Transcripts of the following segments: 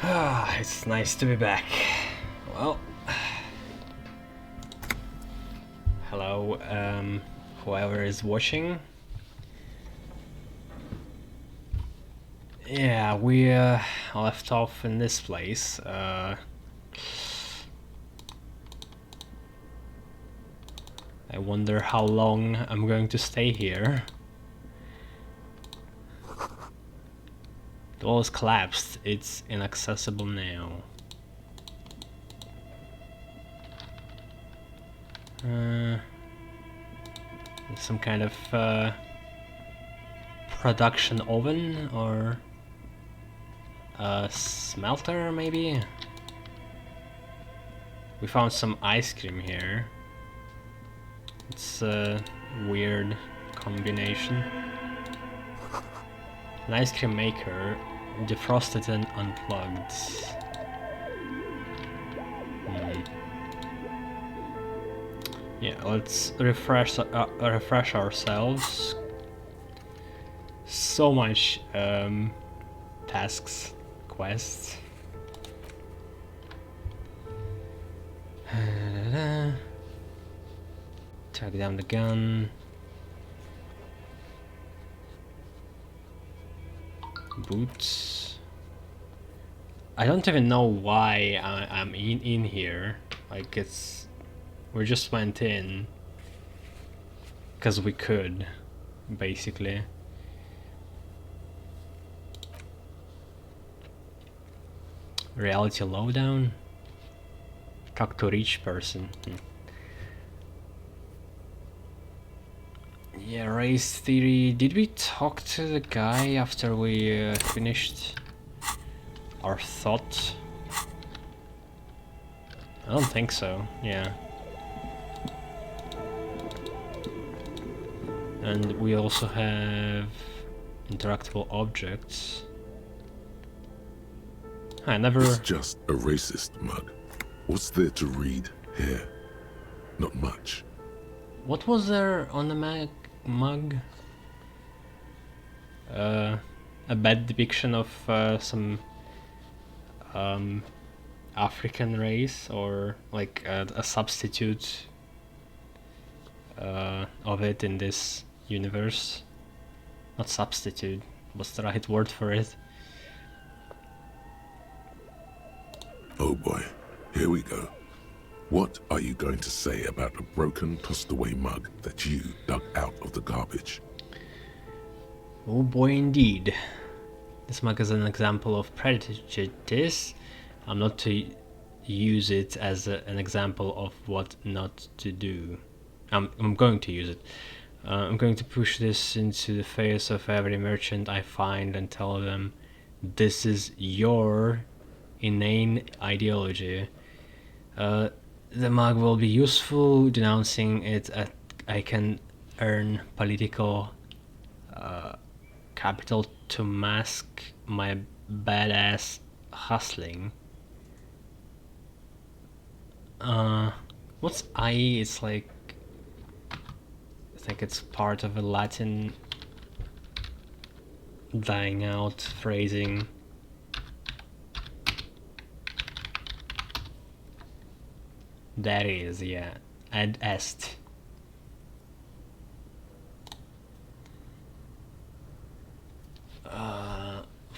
Ah, it's nice to be back. Well, hello, whoever is watching. Yeah, we left off in this place. I wonder how long I'm going to stay here. The wall is collapsed. It's inaccessible now. Some kind of production oven or a smelter, maybe? We found some ice cream here. It's a weird combination. An ice cream maker, defrosted and unplugged. Yeah, let's refresh ourselves. So much tasks, quests. Track down the gun. Boots. I don't even know why I'm in here. Like we just went in because we could, basically. Reality lowdown. Talk to rich person. Yeah, race theory. Did we talk to the guy after we finished our thought? I don't think so, yeah. And we also have interactable objects. I never... It's just a racist mug. What's there to read here? Not much. What was there on the mug? A bad depiction of some African race, or like a substitute of it in this universe. Not substitute, what's the right word for it? Oh boy, here we go. What are you going to say about a broken, tossed away mug that you dug out of the garbage? Oh boy, indeed. This mug is an example of prejudice. I'm not to use it as an example of what not to do. I'm going to use it. I'm going to push this into the face of every merchant I find and tell them, this is your inane ideology. The mug will be useful. Denouncing it, I can earn political capital to mask my badass hustling. What's IE? It's like, I think it's part of a Latin dying out phrasing. That is, yeah. Ad est.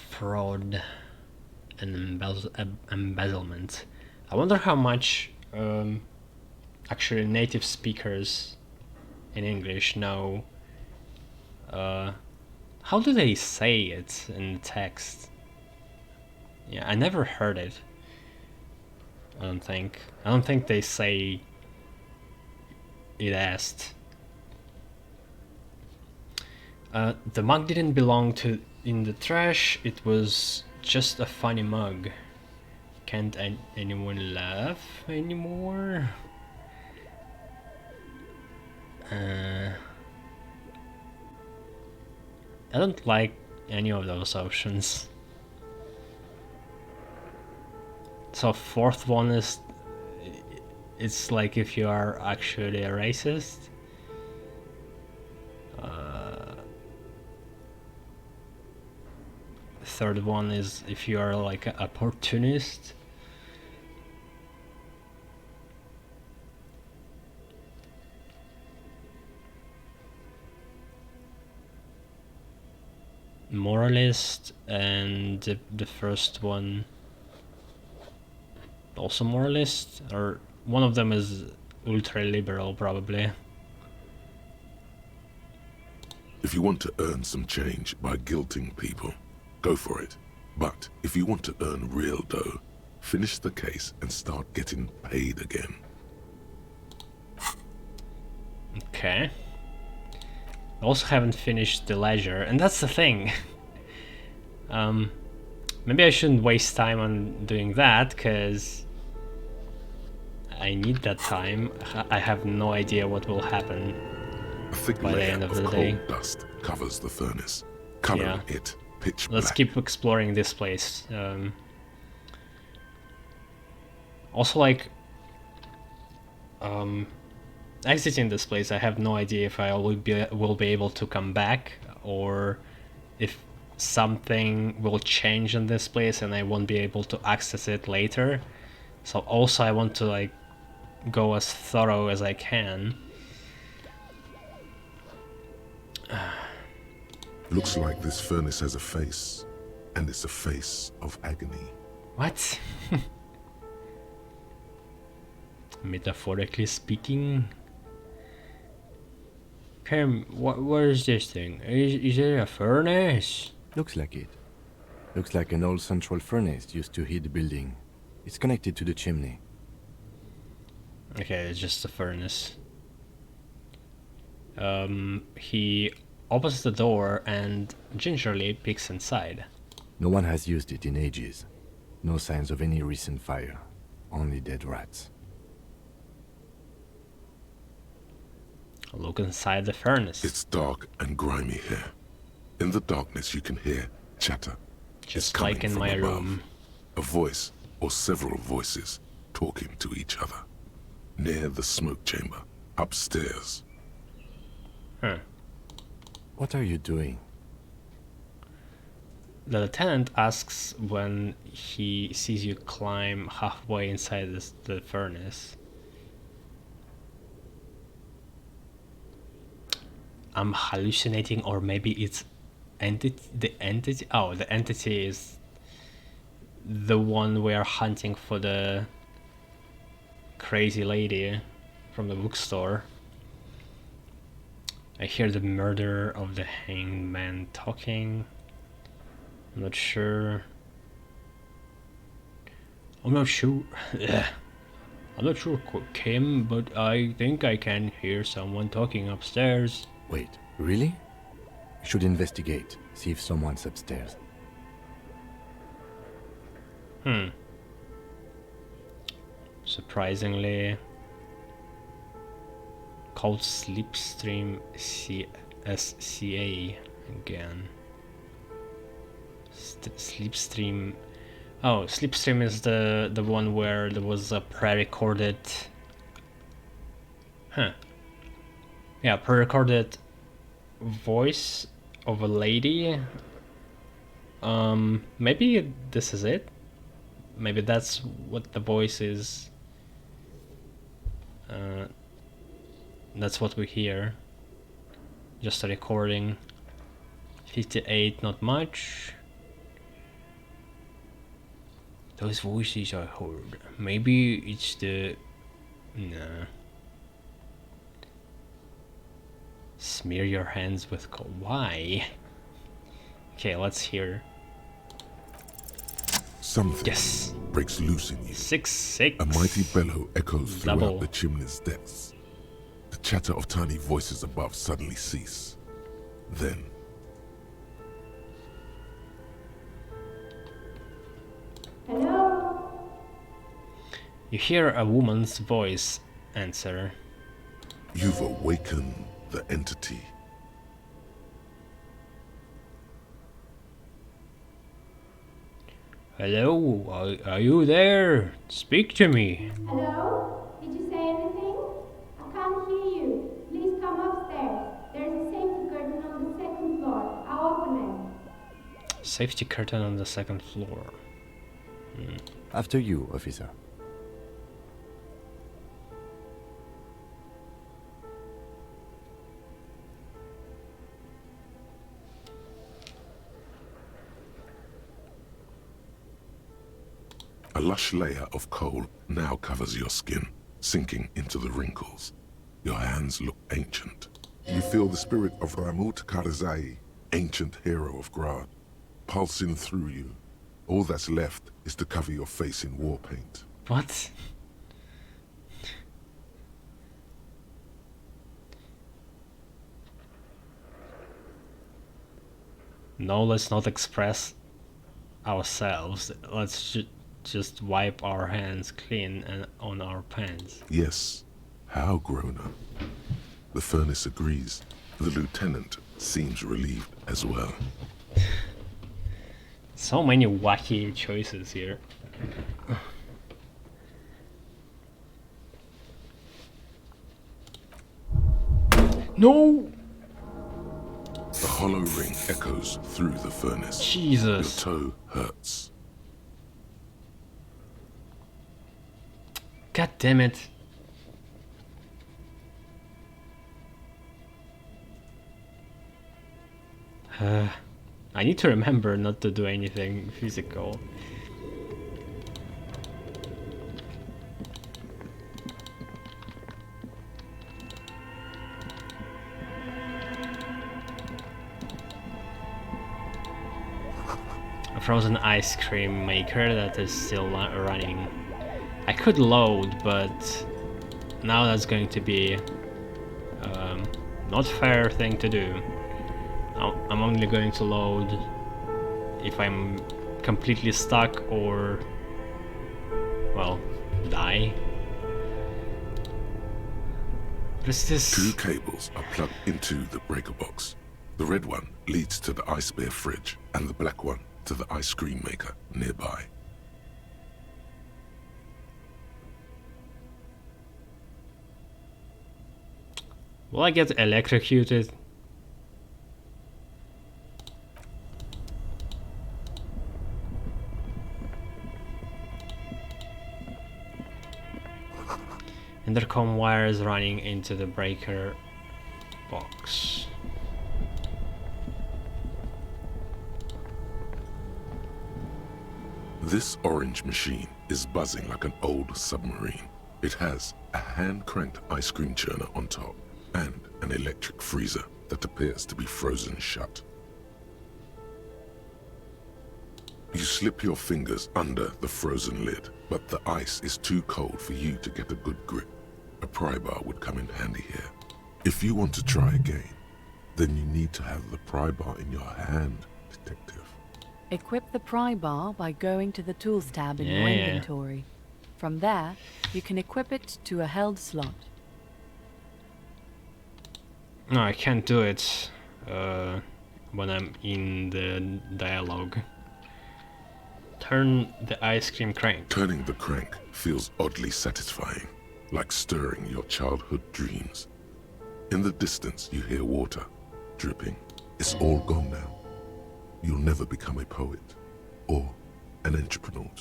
Fraud and embezzlement. I wonder how much actually native speakers in English know. How do they say it in the text? Yeah, I never heard it. I don't think they say it est. The mug didn't belong to in the trash. It was just a funny mug. Can't anyone laugh anymore? I don't like any of those options. So fourth one is, it's like if you are actually a racist. third one is if you are like an opportunist. Moralist, and the first one also moralist, or one of them is ultra liberal probably. If you want to earn some change by guilting people, go for it. But if you want to earn real dough, finish the case and start getting paid again. Okay. I also haven't finished the ledger, and that's the thing. Maybe I shouldn't waste time on doing that, because I need that time. I have no idea what will happen A thick by the layer end of of the coal day. dust covers the furnace, coloring it pitch Let's black. keep exploring this place. Also, like, exiting this place, I have no idea if I will be able to come back, or if something will change in this place and I won't be able to access it later. So also I want to like go as thorough as I can. Looks like this furnace has a face, and it's a face of agony. What? Metaphorically speaking. Kim, what is this thing? Is it a furnace? Looks like it. Looks like an old central furnace used to heat the building. It's connected to the chimney. Okay, it's just a furnace. He opens the door and gingerly peeks inside. No one has used it in ages. No signs of any recent fire. Only dead rats. Look inside the furnace. It's dark and grimy here. In the darkness you can hear chatter. Just It's coming like in from my above. room. A voice or several voices talking to each other. Near the smoke chamber, upstairs. Huh. What are you doing? The lieutenant asks when he sees you climb halfway inside the furnace. I'm hallucinating, or maybe it's the entity. Oh, the entity is the one we are hunting for, the crazy lady from the bookstore. I hear the murderer of the hanged man talking. I'm not sure. I'm not sure, Kim, but I think I can hear someone talking upstairs. Wait, really? We should investigate, see if someone's upstairs. Surprisingly, called Slipstream CSCA again. Slipstream. Oh, Slipstream is the one where there was a pre-recorded. Yeah, pre-recorded voice of a lady. Maybe this is it. Maybe that's what the voice is. That's what we hear. Just a recording. 58, not much. Those voices I heard. Maybe it's the... Nah. Smear your hands with coal. Why? Okay, let's hear. Something Yes. breaks loose in you. 6-6. A mighty bellow echoes throughout Double. the chimney's depths. The chatter of tiny voices above suddenly cease. Then, Hello? You hear a woman's voice answer. you've awakened the entity. Hello, are you there? Speak to me. Hello? Did you say anything? I can't hear you. Please come upstairs. There's a safety curtain on the second floor. I'll open it. Safety curtain on the second floor. After you, officer. A lush layer of coal now covers your skin, sinking into the wrinkles. Your hands look ancient. You feel the spirit of Ramut Karzai, ancient hero of Grad, pulsing through you. All that's left is to cover your face in war paint. What? No, let's not express ourselves. Let's just wipe our hands clean and on our pants. Yes, how grown up. The furnace agrees. The lieutenant seems relieved as well. So many wacky choices here. No! The hollow ring echoes through the furnace. Jesus. Your toe hurts. God damn it. I need to remember not to do anything physical. A frozen ice cream maker that is still running. I could load, but now that's going to be not fair thing to do. I'm only going to load if I'm completely stuck or, well, die. What is this? Two cables are plugged into the breaker box. The red one leads to the ice bear fridge, and the black one to the ice cream maker nearby. Will I get electrocuted? Intercom wires running into the breaker box. This orange machine is buzzing like an old submarine. It has a hand-cranked ice cream churner on top and an electric freezer that appears to be frozen shut. You slip your fingers under the frozen lid, but the ice is too cold for you to get a good grip. A pry bar would come in handy here. If you want to try again, then you need to have the pry bar in your hand, detective. Equip the pry bar by going to the Tools tab in your Yeah. inventory. From there, you can equip it to a held slot. No, I can't do it when I'm in the dialogue. Turn the ice cream crank. Turning the crank feels oddly satisfying, like stirring your childhood dreams. In the distance, you hear water dripping. It's all gone now. You'll never become a poet or an entrepreneur.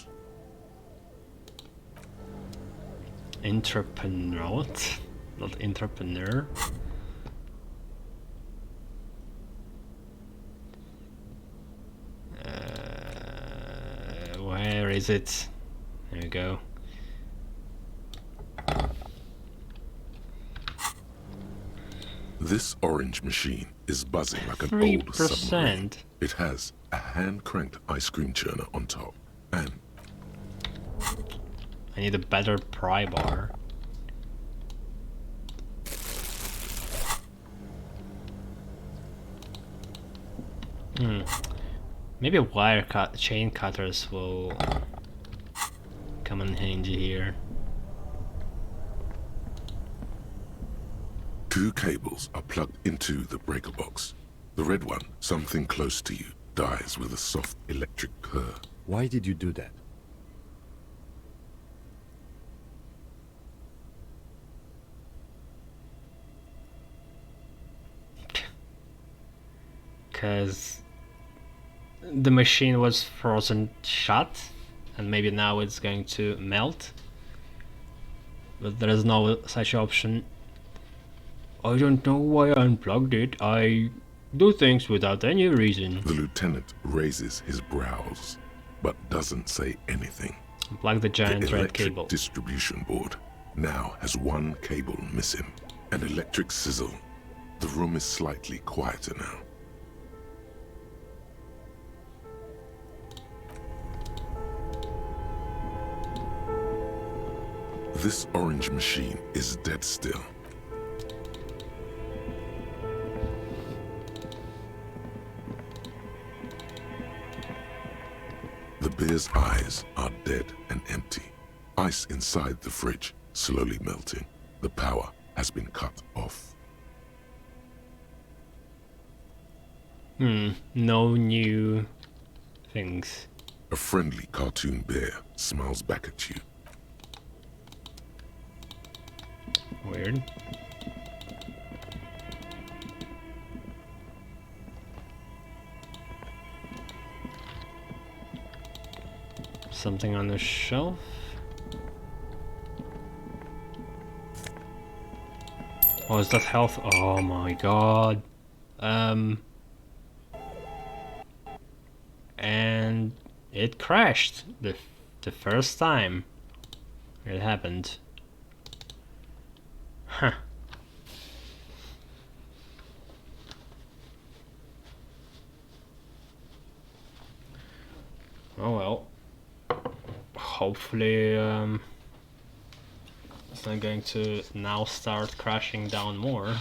Entrepreneur, not entrepreneur. Where is it? There we go. This orange machine is buzzing like an 3%. old submarine. It has a hand-cranked ice cream churner on top and I need a better pry bar. Maybe chain cutters will come in handy here. two cables are plugged into the breaker box. The red one, something close to you, dies with a soft electric purr. Why did you do that? Because the machine was frozen shut, and maybe now it's going to melt. But there is no such option. I don't know why I unplugged it. I do things without any reason. The lieutenant raises his brows, but doesn't say anything. Unplug the giant The red electric cable. distribution board now has one cable missing. An electric sizzle. The room is slightly quieter now. This orange machine is dead still. The beer's eyes are dead and empty. Ice inside the fridge slowly melting. The power has been cut off. No new things. A friendly cartoon bear smiles back at you. Weird. Something on the shelf. Oh, is that health? Oh my god. And it crashed the first time it happened. Huh. Oh well. Hopefully it's not going to now start crashing down more.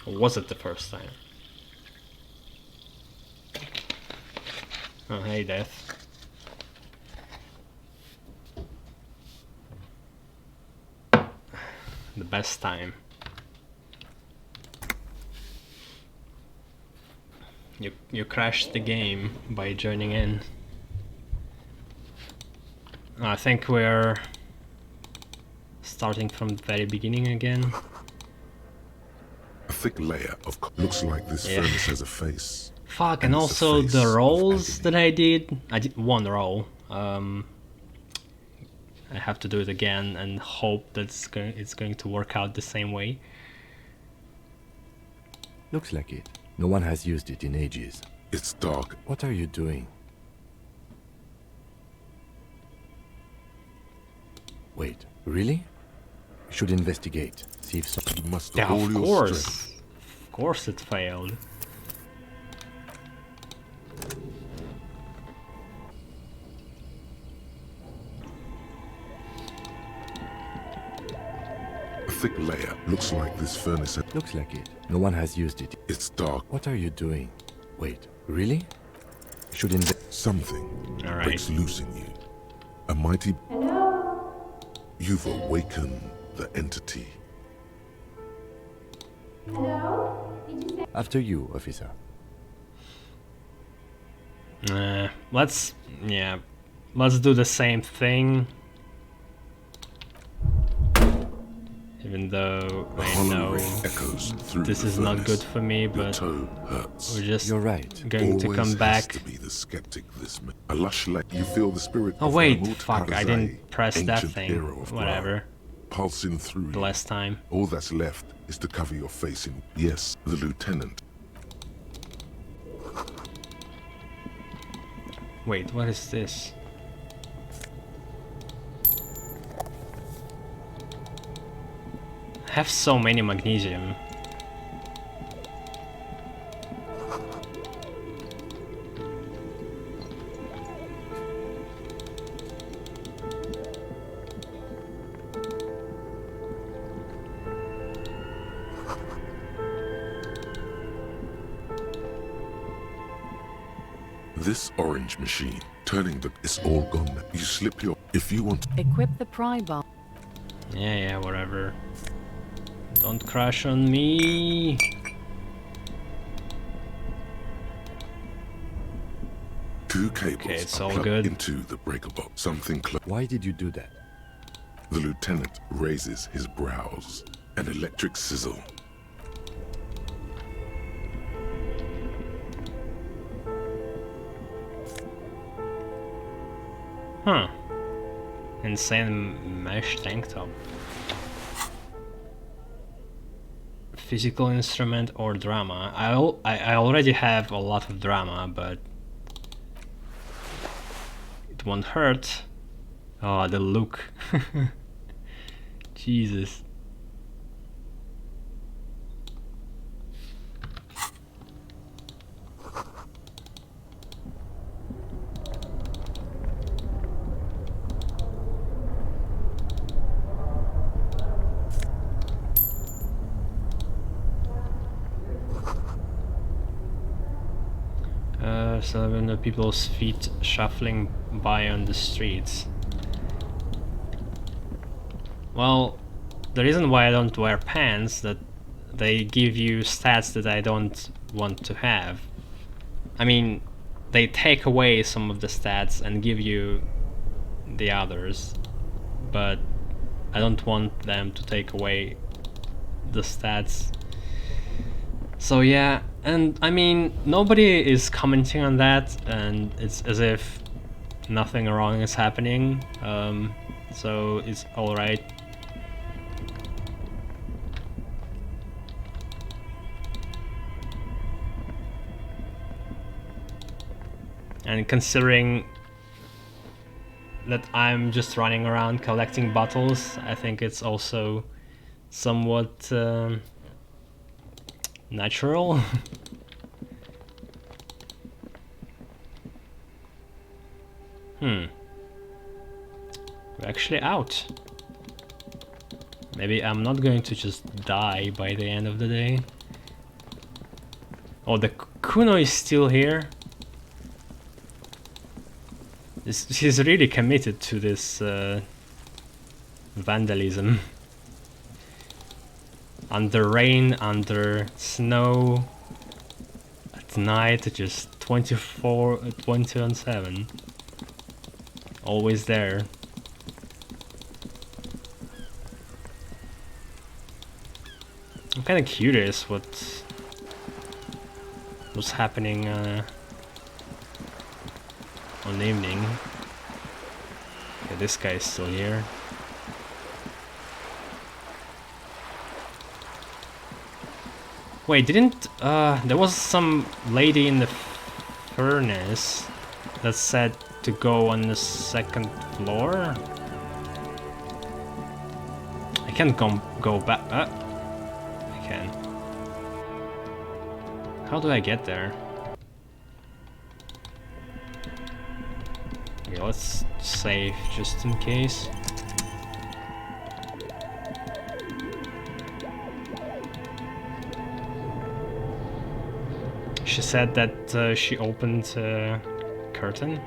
Or was it the first time? Oh hey Death. The best time. You crashed the game by joining in. I think we're starting from the very beginning again. A thick layer of looks like this Yeah. furnace has a face. Fuck, and it's a also face the of rolls agony. that I did one roll. I have to do it again and hope that it's going to work out the same way. Looks like it. No one has used it in ages. It's dark. What are you doing? Wait, really? We should investigate. See if some... You must Yeah, all of your course. strength. Of course it failed. A thick layer looks like this furnace. Looks like it. No one has used it. It's dark. What are you doing? Wait, really? We should invest... Something All right. breaks loose in you. A mighty... Hello? You've awakened the entity. Hello? Did you say? After you, officer. Let's do the same thing. Even though The I hollow know ring echoes through this the is not furnace. good for me, Your but toe hurts. we're just You're right. going to Always come has back. to be the skeptic this man. A lush lake. You feel the spirit Oh of wait, Mahmoud fuck, I Karzai, didn't press that ancient thing. hero of Whatever. Gra, pulsing through The you. last time. All that's left is to cover your face in... Yes, the lieutenant. Wait, what is this? I have so many magnesium. This orange machine, turning the... It's all gone now. You slip your... If you want... Equip the pry bar. Yeah, whatever. Don't crash on me. Two cables Okay, it's are all plugged good. into the breaker box. Something close. Why did you do that? The lieutenant raises his brows. An electric sizzle. Huh. Insane mesh tank top. Physical instrument or drama? I already have a lot of drama, but it won't hurt. Oh, the look. Jesus. So when the people's feet shuffling by on the streets. Well, the reason why I don't wear pants that they give you stats that I don't want to have. I mean, they take away some of the stats and give you the others, but I don't want them to take away the stats. So yeah, and I mean, nobody is commenting on that, and it's as if nothing wrong is happening, so it's alright. And considering that I'm just running around collecting bottles, I think it's also somewhat natural. We're actually out. Maybe I'm not going to just die by the end of the day. Oh, the Kuno is still here. She's really committed to this vandalism. Under rain, under snow, at night, just 24/7. Always there. I'm kind of curious what's happening on the evening. Yeah, this guy's still here. Wait, didn't there was some lady in the furnace that said to go on the second floor? I can't go back. I can. How do I get there? Okay, let's save just in case. She said that she opened a curtain.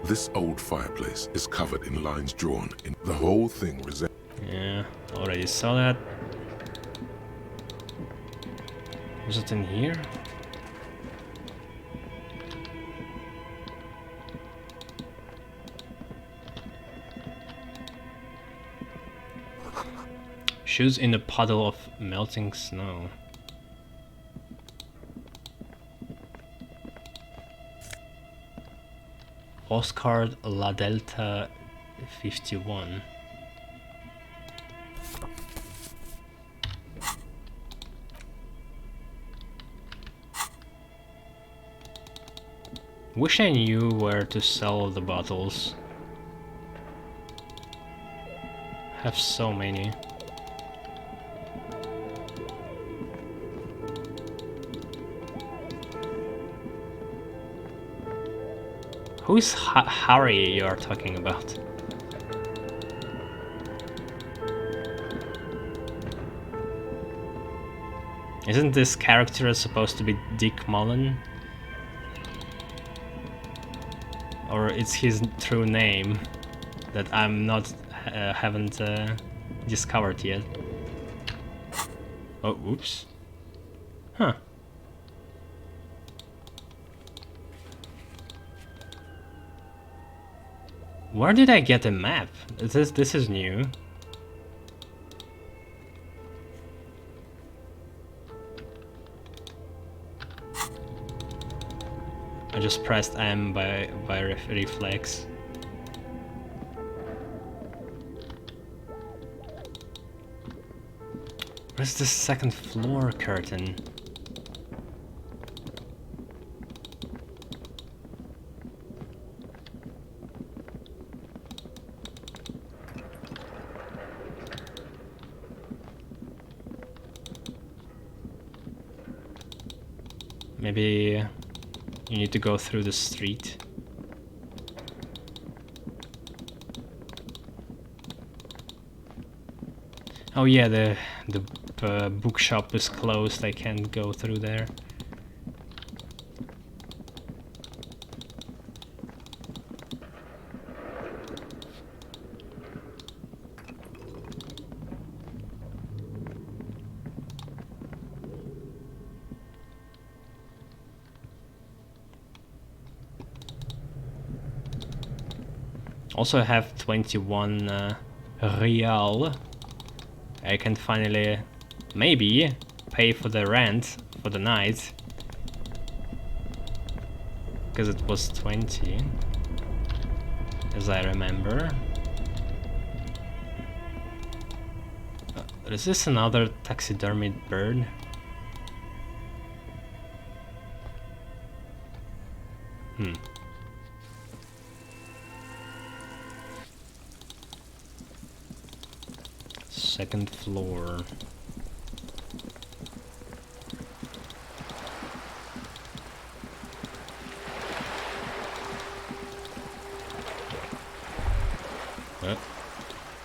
This old fireplace is covered in lines drawn in the whole thing Yeah, already saw that. Was it in here? Shoes in a puddle of melting snow. Postcard La Delta 51. Wish I knew where to sell the bottles. Have so many. Who is Harry you are talking about? Isn't this character supposed to be Dick Mullen? Or it's his true name that I'm not haven't discovered yet. Oh, oops. Huh. Where did I get a map? This is new. I just pressed M by reflex. Where's the second floor curtain? Maybe you need to go through the street. Oh yeah, the bookshop is closed. I can't go through there. Also, I have 21 real. I can finally, maybe, pay for the rent for the night. Because it was 20, as I remember. Is this another taxidermied bird? Second floor.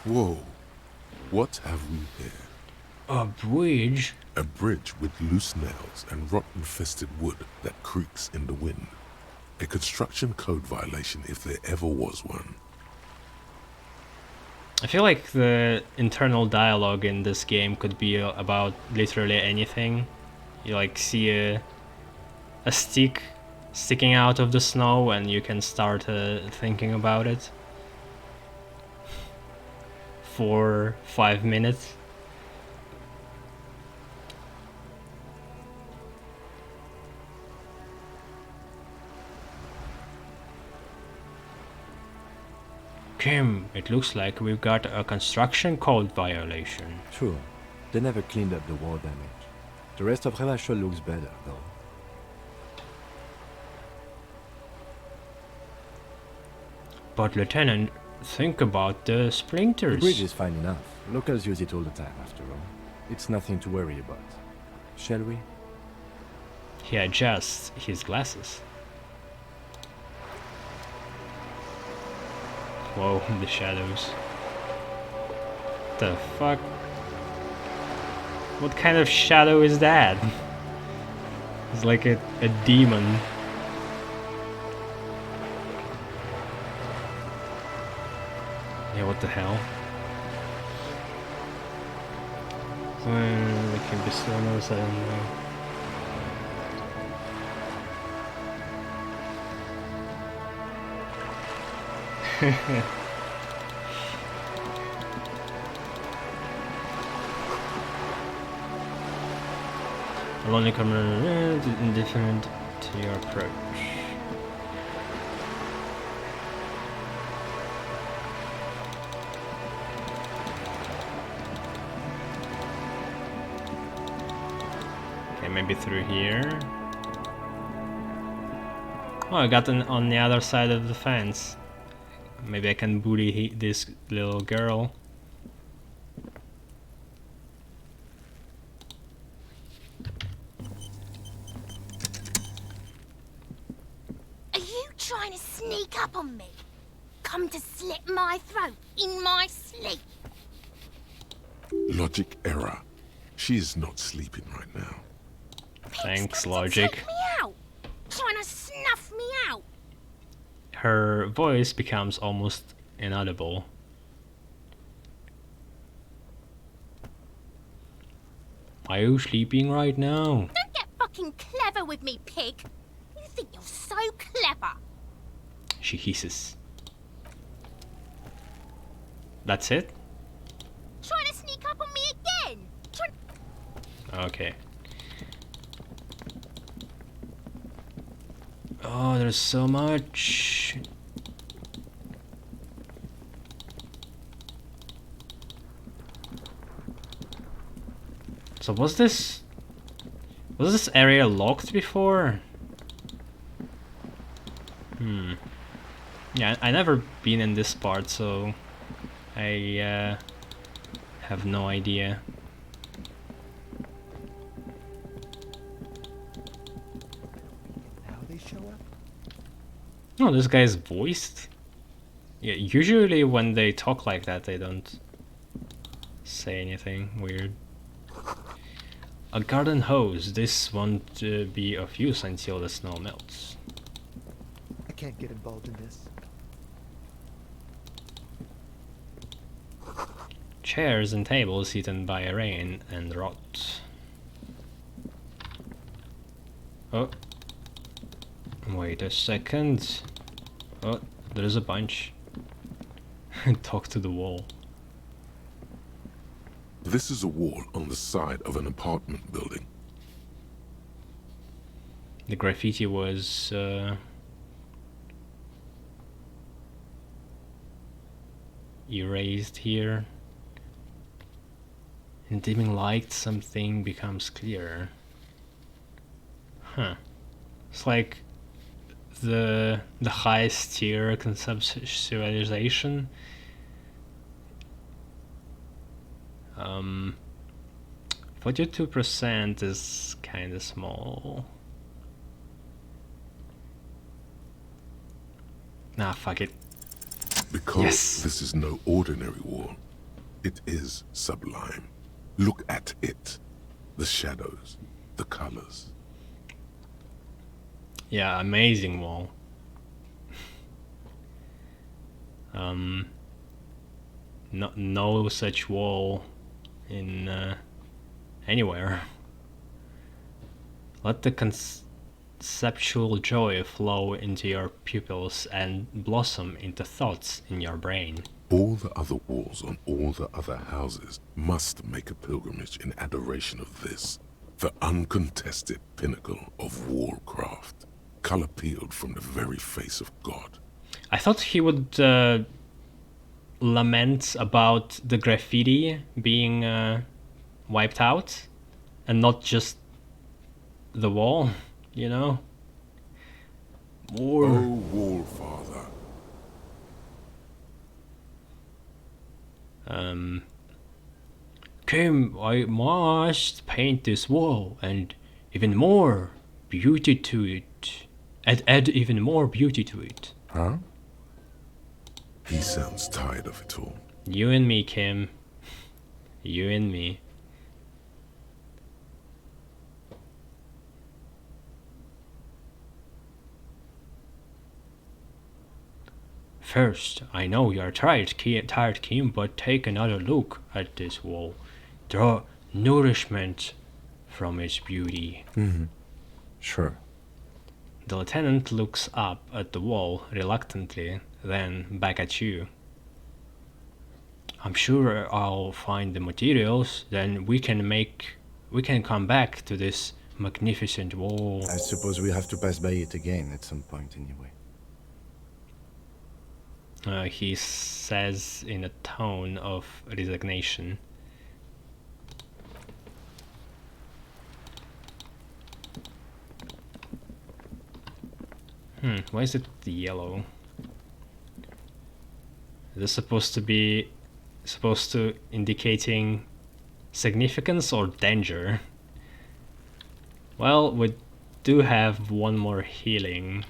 Whoa. What have we here? A bridge? A bridge with loose nails and rot-infested wood that creaks in the wind. A construction code violation if there ever was one. I feel like the internal dialogue in this game could be about literally anything. You like see a stick sticking out of the snow and you can start thinking about it for 5 minutes. Kim, it looks like we've got a construction code violation. True. They never cleaned up the war damage. The rest of Revachol looks better, though. But Lieutenant, think about the splinters. The bridge is fine enough. Locals use it all the time, after all. It's nothing to worry about. Shall we? He adjusts his glasses. Whoa, the shadows. The fuck? What kind of shadow is that? It's like a demon. Yeah, what the hell? There can be someone, I don't know. I'll only come indifferent to your approach. Okay, maybe through here. Oh, I got on the other side of the fence. Maybe I can bully this little girl. Are you trying to sneak up on me? Come to slit my throat in my sleep? Logic error. She is not sleeping right now. Thanks, Take logic. me out. Trying to snuff me out. Her voice becomes almost inaudible. Are you sleeping right now? Don't get fucking clever with me, pig. You think you're so clever. She hisses. That's it? Trying to sneak up on me again. Okay. Oh, there's so much. So was this area locked before? Yeah, I never been in this part, so I have no idea. Now they show up? Oh, this guy is voiced? Yeah, usually when they talk like that, they don't say anything weird. A garden hose. This won't be of use until the snow melts. I can't get involved in this. Chairs and tables eaten by rain and rot. Oh. Wait a second. Oh, there's a bunch. Talk to the wall. This is a wall on the side of an apartment building. The graffiti was erased here. In dimming light, something becomes clearer. Huh. It's like the highest tier conceptualization. 42% is kinda small. Nah, fuck it. Because Yes. this is no ordinary wall. It is sublime. Look at it. The shadows, the colors. Yeah, amazing wall. No such wall in anywhere. Let the conceptual joy flow into your pupils and blossom into thoughts in your brain. All the other walls on all the other houses must make a pilgrimage in adoration of this, the uncontested pinnacle of wallcraft, color peeled from the very face of God. I thought he would lament about the graffiti being wiped out and not just the wall, you know? More. Oh, wall father. Kim, I must paint this wall and even more beauty to it. Add even more beauty to it. Huh? He sounds tired of it all. You and me, Kim. You and me. First, I know you're tired, Kim, but take another look at this wall. Draw nourishment from its beauty. Sure. The lieutenant looks up at the wall reluctantly, then back at you. I'm sure I'll find the materials, then we can come back to this magnificent wall. I suppose we have to pass by it again at some point anyway. He says in a tone of resignation. Why is it yellow? Is this supposed to indicating significance or danger? Well, we do have one more healing.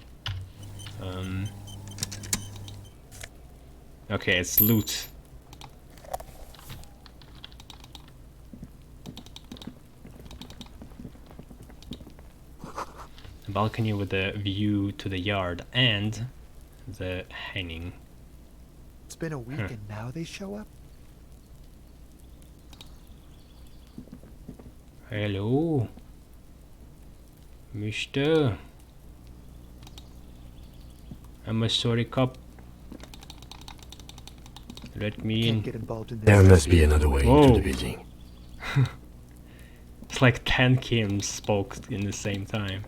Okay, it's loot. A balcony with a view to the yard and the hanging. It's been a week and now they show up? Hello, Mister. I'm a sorry cop. Let me Can't in. get involved in this. There must be another way Whoa. into the building. It's like 10 Kims spoke in the same time.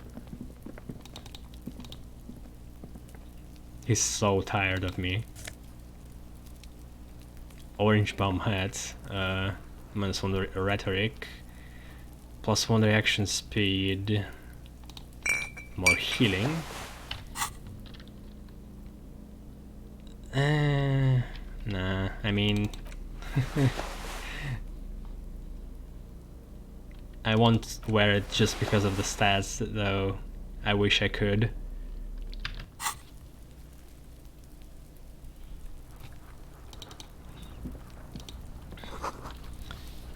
He's so tired of me. Orange bomb hat, -1 rhetoric, +1 reaction speed, more healing. Nah, I mean, I won't wear it just because of the stats, though. I wish I could.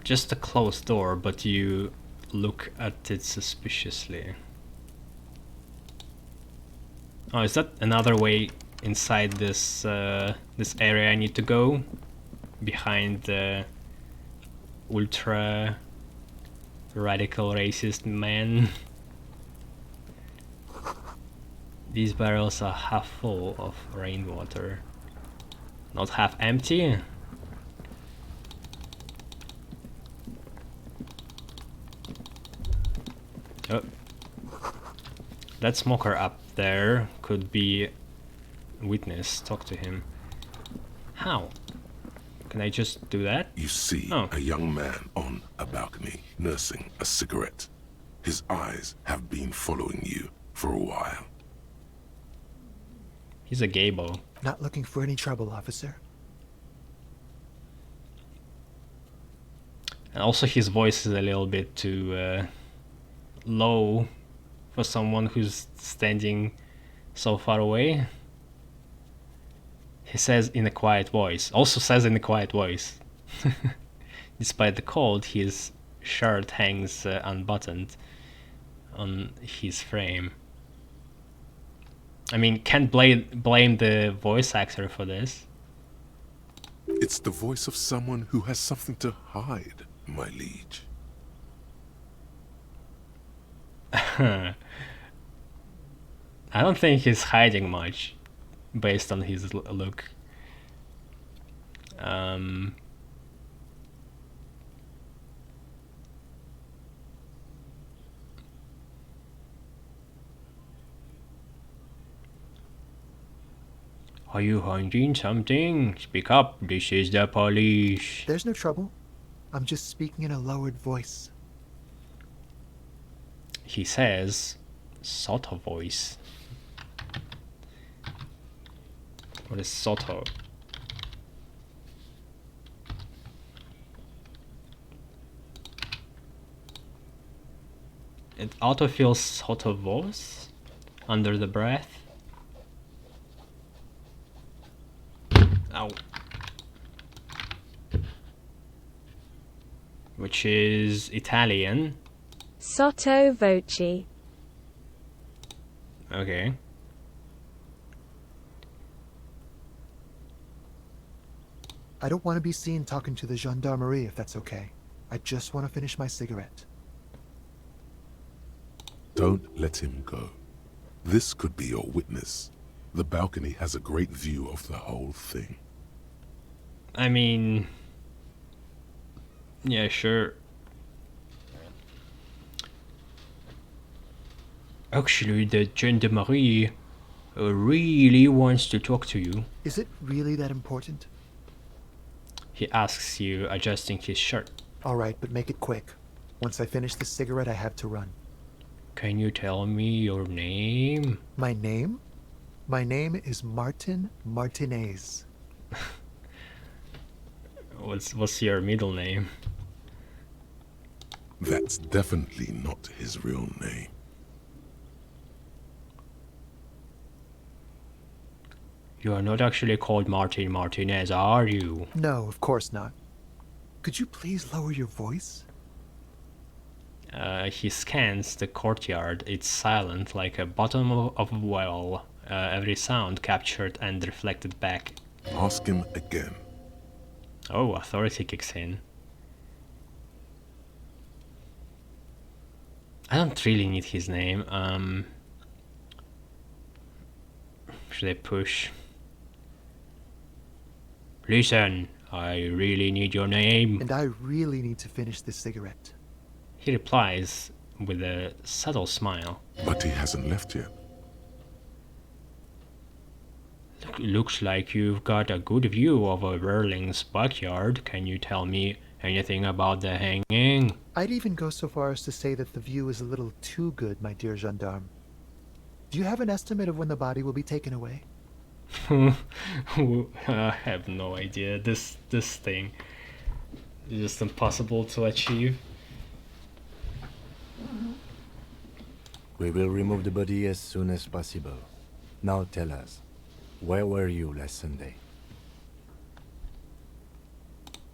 Just a closed door, but you look at it suspiciously. Oh, is that another way inside this this area I need to go? Behind the ultra radical racist man. These barrels are half full of rainwater, not half empty. Oh. That smoker up there could be a witness. Talk to him. How? Can I just do that? You see a young man on a balcony nursing a cigarette. His eyes have been following you for a while. He's a gaybo. Not looking for any trouble, officer. And also his voice is a little bit too low for someone who's standing so far away. He says in a quiet voice. Also says in a quiet voice. Despite the cold, his shirt hangs unbuttoned on his frame. I mean, can't blame the voice actor for this. It's the voice of someone who has something to hide, my liege. I don't think he's hiding much, based on his look. Are you hiding something? Speak up, this is the police. There's no trouble. I'm just speaking in a lowered voice. He says, Soto voice. What is Soto? It autofills Soto voice under the breath. Ow. Which is Italian. Sotto voce. Okay. I don't want to be seen talking to the gendarmerie if that's okay. I just want to finish my cigarette. Don't let him go. This could be your witness. The balcony has a great view of the whole thing. I mean... yeah, sure. Actually, the gendarmerie really wants to talk to you. Is it really that important? He asks you, adjusting his shirt. All right, but make it quick. Once I finish this cigarette, I have to run. Can you tell me your name? My name? My name is Martin Martinez. What's your middle name? That's definitely not his real name. You are not actually called Martin Martinez, are you? No, of course not. Could you please lower your voice? He scans the courtyard. It's silent, like a bottom of a well. Every sound captured and reflected back. Ask him again. Oh, authority kicks in. I don't really need his name. Should I push? Listen, I really need your name. And I really need to finish this cigarette. He replies with a subtle smile. But he hasn't left yet. Looks like you've got a good view of a Verling's backyard. Can you tell me anything about the hanging? I'd even go so far as to say that the view is a little too good, my dear gendarme. Do you have an estimate of when the body will be taken away? I have no idea. This thing is just impossible to achieve. We will remove the body as soon as possible. Now tell us, where were you last Sunday?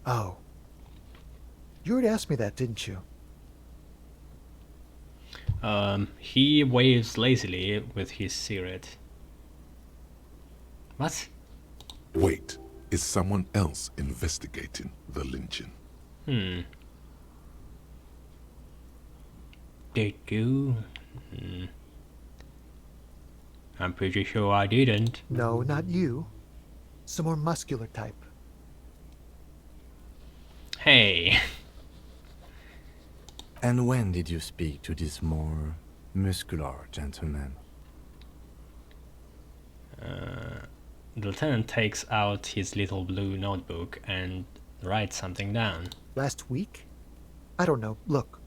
Oh. You already asked me that, didn't you? He waves lazily with his cigarette. What? Wait, is someone else investigating the lynching? Did you? I'm pretty sure I didn't. No, not you. Some more muscular type. Hey. And when did you speak to this more muscular gentleman? The lieutenant takes out his little blue notebook and writes something down. Last week? I don't know. Look.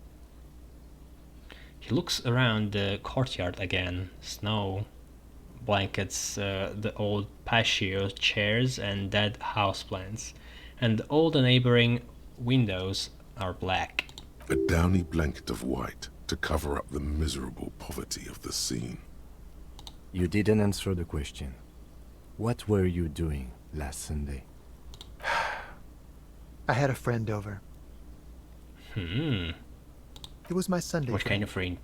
He looks around the courtyard again. Snow, blankets, the old patio chairs and dead houseplants. And all the neighboring windows are black. A downy blanket of white to cover up the miserable poverty of the scene. You didn't answer the question. What were you doing last Sunday? I had a friend over. It was my Sunday. What kind of friend?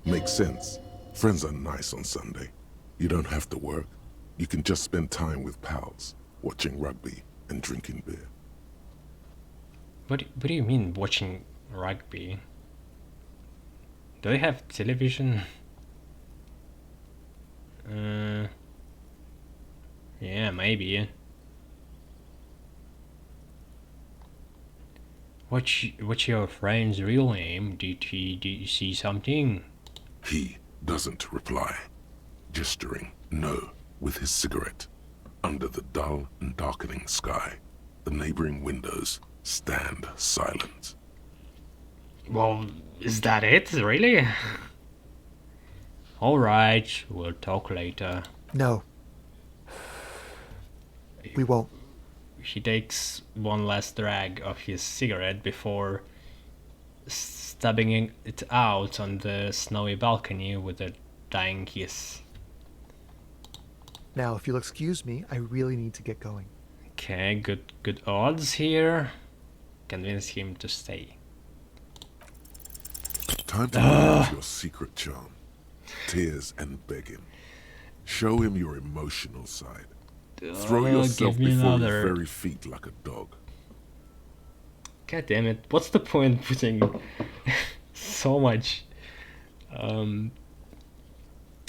Makes sense. Friends are nice on Sunday. You don't have to work. You can just spend time with pals, watching rugby and drinking beer. What do you mean watching rugby? Do they have television? Yeah, maybe. What's your friend's real name? Did you see something? He doesn't reply, gesturing no with his cigarette. Under the dull and darkening sky, the neighboring windows stand silent. Well, is that it, really? Alright, we'll talk later. No. We won't. He takes one last drag of his cigarette before stabbing it out on the snowy balcony with a dying kiss. Now, if you'll excuse me, I really need to get going. Okay, good odds here. Convince him to stay. Time to use your secret charm. Tears and begging. Show him your emotional side. Throw yourself give me before another. his very feet like a dog. God damn it! What's the point putting so much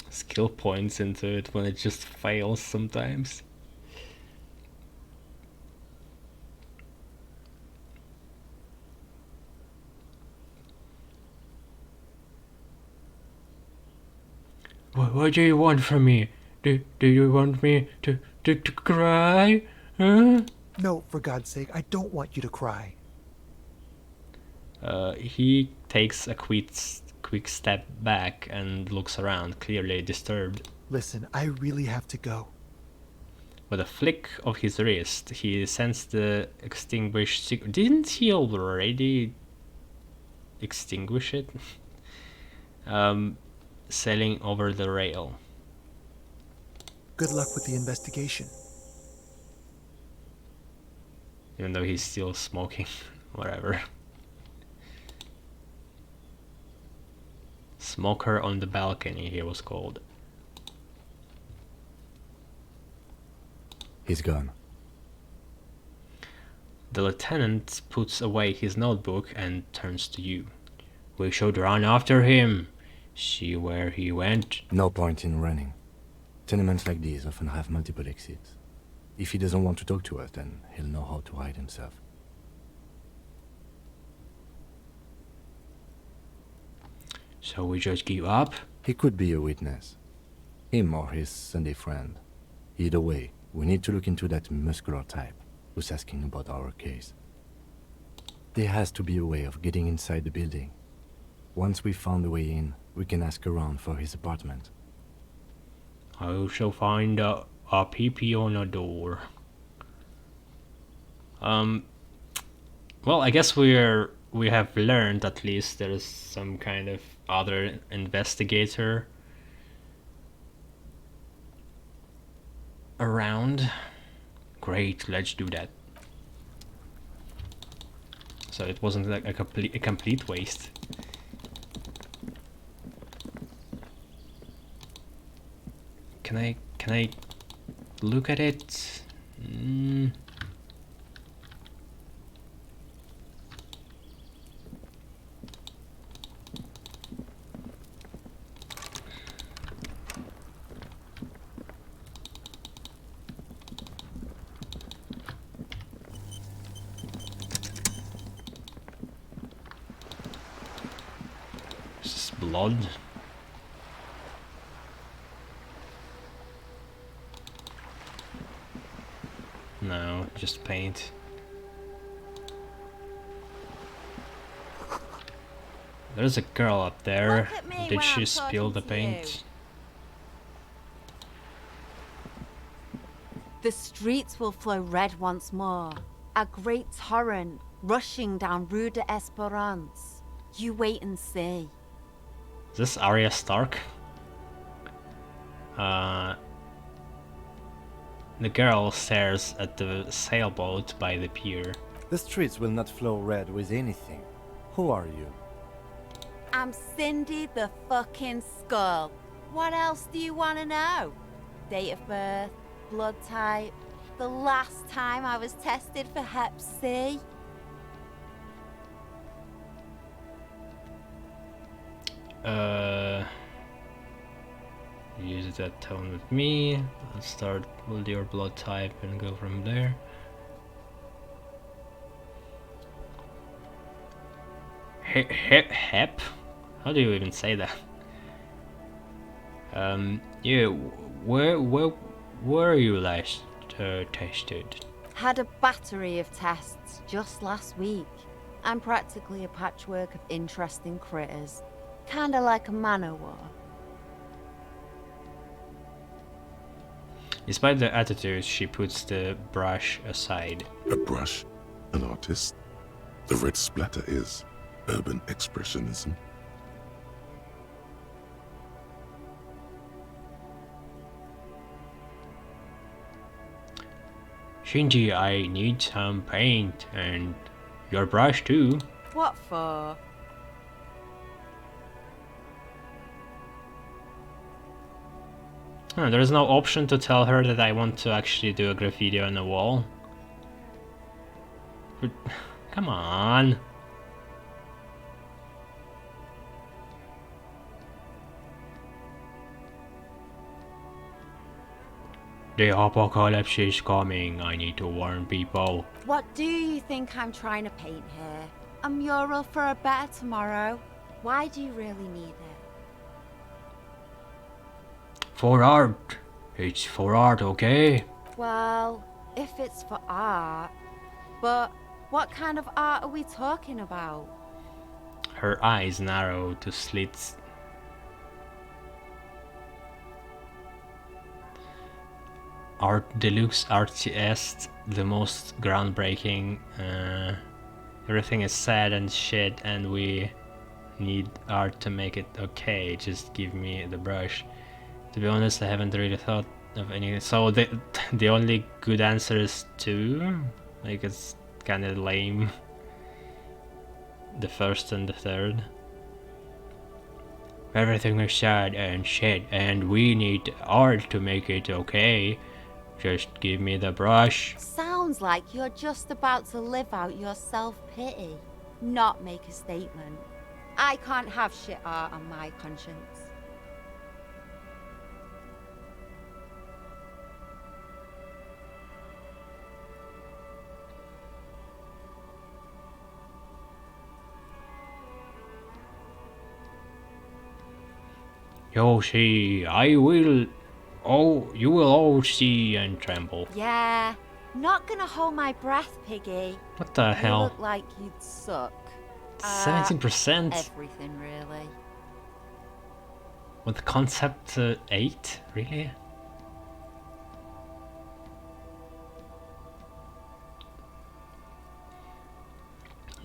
skill points into it when it just fails sometimes? What do you want from me? Do you want me to cry? Huh? No, for God's sake, I don't want you to cry. He takes a quick step back and looks around, clearly disturbed. Listen, I really have to go. With a flick of his wrist, he sends the extinguished cigarette. Didn't he already extinguish it? Sailing over the rail. Good luck with the investigation. Even though he's still smoking. Whatever. Smoker on the balcony, he was called. He's gone. The lieutenant puts away his notebook and turns to you. We should run after him. See where he went. No point in running. Tenements like these often have multiple exits. If he doesn't want to talk to us, then he'll know how to hide himself. So we just give up? He could be a witness. Him or his Sunday friend. Either way, we need to look into that muscular type who's asking about our case. There has to be a way of getting inside the building. Once we found a way in, we can ask around for his apartment. I also find a PP on a door. Well, I guess we have learned at least there is some kind of other investigator around. Great, let's do that. So it wasn't like a complete waste. Can I look at it? This is blood. No, just paint. There's a girl up there. Look at me Did when she I'm spill the talking to paint? The streets will flow red once more. A great torrent rushing down Rue de Esperance. You wait and see. Is this Arya Stark? The girl stares at the sailboat by the pier. The streets will not flow red with anything. Who are you? I'm Cindy the fucking Skull. What else do you want to know? Date of birth, blood type, the last time I was tested for Hep C. Use that tone with me. Let's start with your blood type and go from there. Hep? How do you even say that? Yeah, where were you last tested? Had a battery of tests just last week. I'm practically a patchwork of interesting critters. Kinda like a man-o'-war. Despite the attitude, she puts the brush aside. A brush? An artist? The red splatter is urban expressionism. Shinji, I need some paint and your brush too. What for? There is no option to tell her that I want to actually do a graffiti on the wall. But, come on. The apocalypse is coming. I need to warn people. What do you think I'm trying to paint here? A mural for a better tomorrow? Why do you really need it? For art. It's for art, okay? Well, if it's for art. But what kind of art are we talking about? Her eyes narrow to slits. Art deluxe, artiest, the most groundbreaking. Everything is sad and shit, and we need art to make it okay. Just give me the brush. To be honest, I haven't really thought of any. So the only good answer is 2. Like, it's kind of lame. The first and the third. Everything is sad and shit, and we need art to make it okay. Just give me the brush. Sounds like you're just about to live out your self-pity, not make a statement. I can't have shit art on my conscience. Yoshi, I will Oh, you will all see and tremble. Yeah, not gonna hold my breath, Piggy. What the You hell? look like you'd suck. 17%? Everything, really. With concept 8? Really?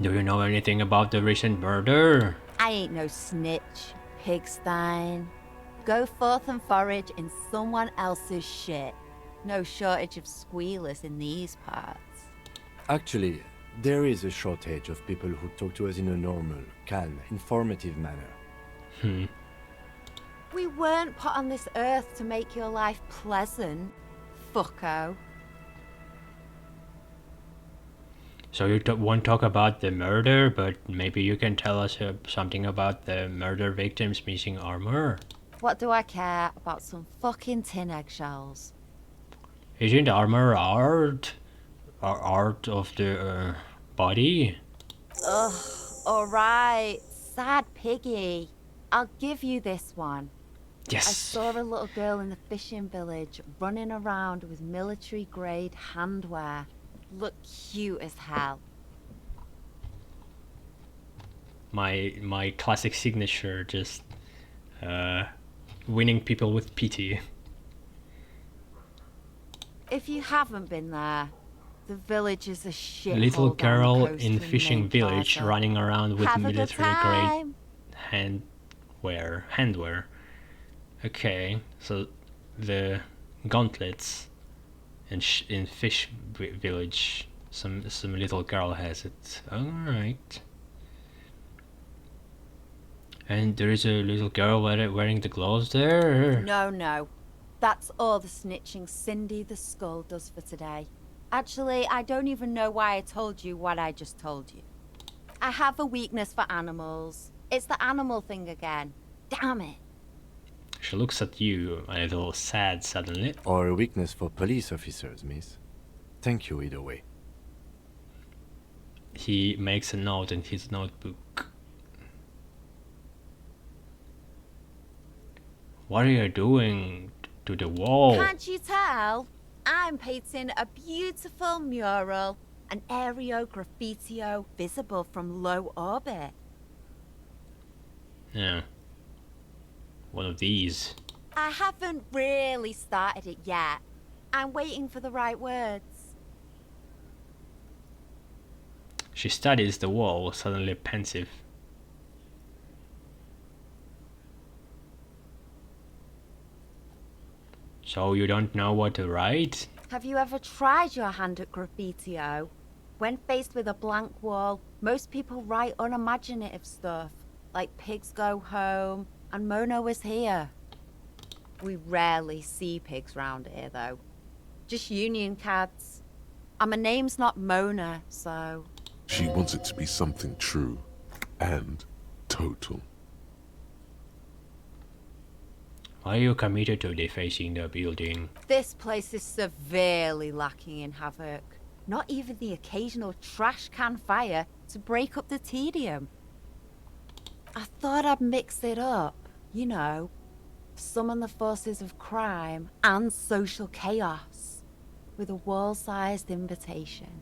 Do you know anything about the recent murder? I ain't no snitch, Pigstein. Go forth and forage in someone else's shit. No shortage of squealers in these parts. Actually, there is a shortage of people who talk to us in a normal, calm, informative manner. We weren't put on this earth to make your life pleasant, fucko. So you won't talk about the murder, but maybe you can tell us something about the murder victim's missing armor? What do I care about some fucking tin eggshells? Isn't armor art? Or art of the body? Ugh, alright, sad Piggy. I'll give you this one. Yes. I saw a little girl in the fishing village running around with military-grade handwear. Looked cute as hell. My classic signature, just winning people with pity. If you haven't been there, the village is a shithole. Little down the girl coast in from fishing Main village Plaza. running around with Have a good military-grade time. handwear. Okay, so the gauntlets in fish village, some little girl has it. All right. And there is a little girl wearing the gloves there. No. That's all the snitching Cindy the Skull does for today. Actually, I don't even know why I told you what I just told you. I have a weakness for animals. It's the animal thing again. Damn it. She looks at you a little sad suddenly. Or a weakness for police officers, miss. Thank you either way. He makes a note in his notebook. What are you doing to the wall? Can't you tell? I'm painting a beautiful mural, an aereo graffitio visible from low orbit. Yeah. One of these. I haven't really started it yet. I'm waiting for the right words. She studies the wall, suddenly pensive. So you don't know what to write? Have you ever tried your hand at graffitio? When faced with a blank wall, most people write unimaginative stuff, like pigs go home and Mona was here. We rarely see pigs round here, though. Just union cats. And my name's not Mona, so... She wants it to be something true and total. Why are you committed to defacing the building? This place is severely lacking in havoc. Not even the occasional trash can fire to break up the tedium. I thought I'd mix it up, you know. Summon the forces of crime and social chaos with a wall-sized invitation.